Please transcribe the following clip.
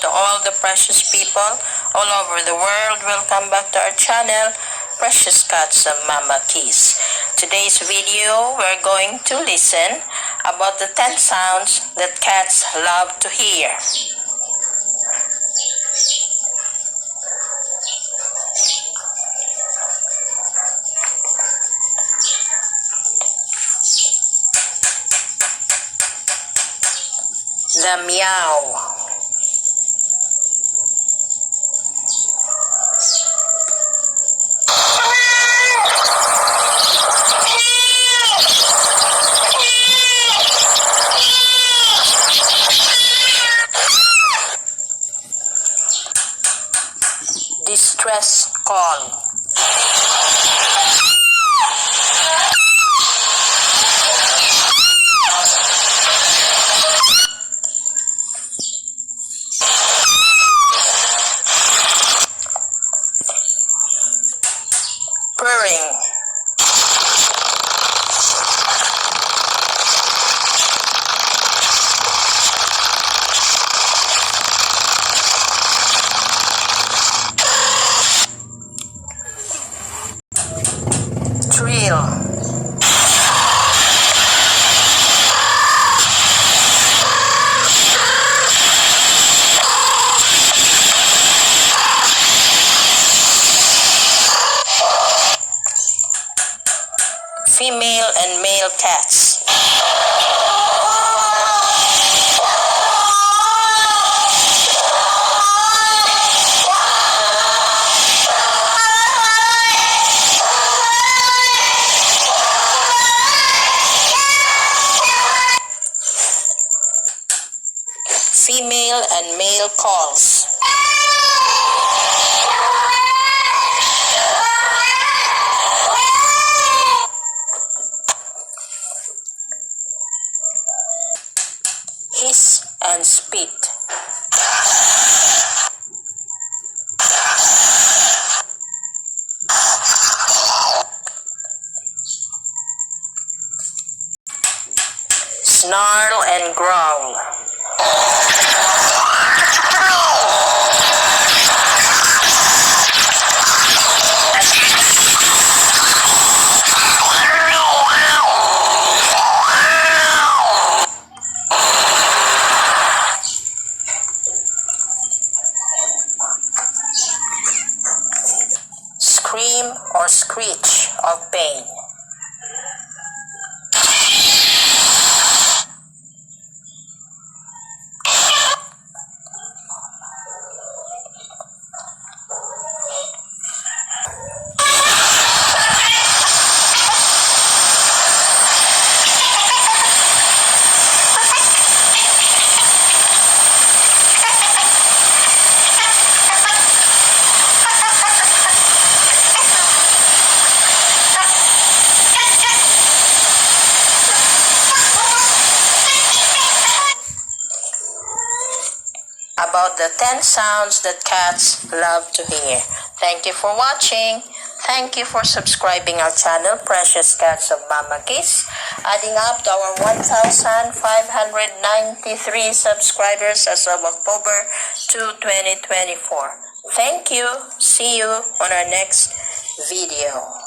to all the precious people all over the world. Welcome back to our channel, Precious Cats of Mama Kiss. Today's video, we're going to listen about the 10 sounds that cats love to hear. The meow. Distress call. Purring. Trill. Female and male cats. Female and male calls. Hiss and spit. Snarl and growl. Scream or screech of pain. About the 10 sounds that cats love to hear. Thank you for watching. Thank you for subscribing our channel, Precious Cats of Mama Kiss, adding up to our 1,593 subscribers as of October 2, 2024. Thank you. See you on our next video.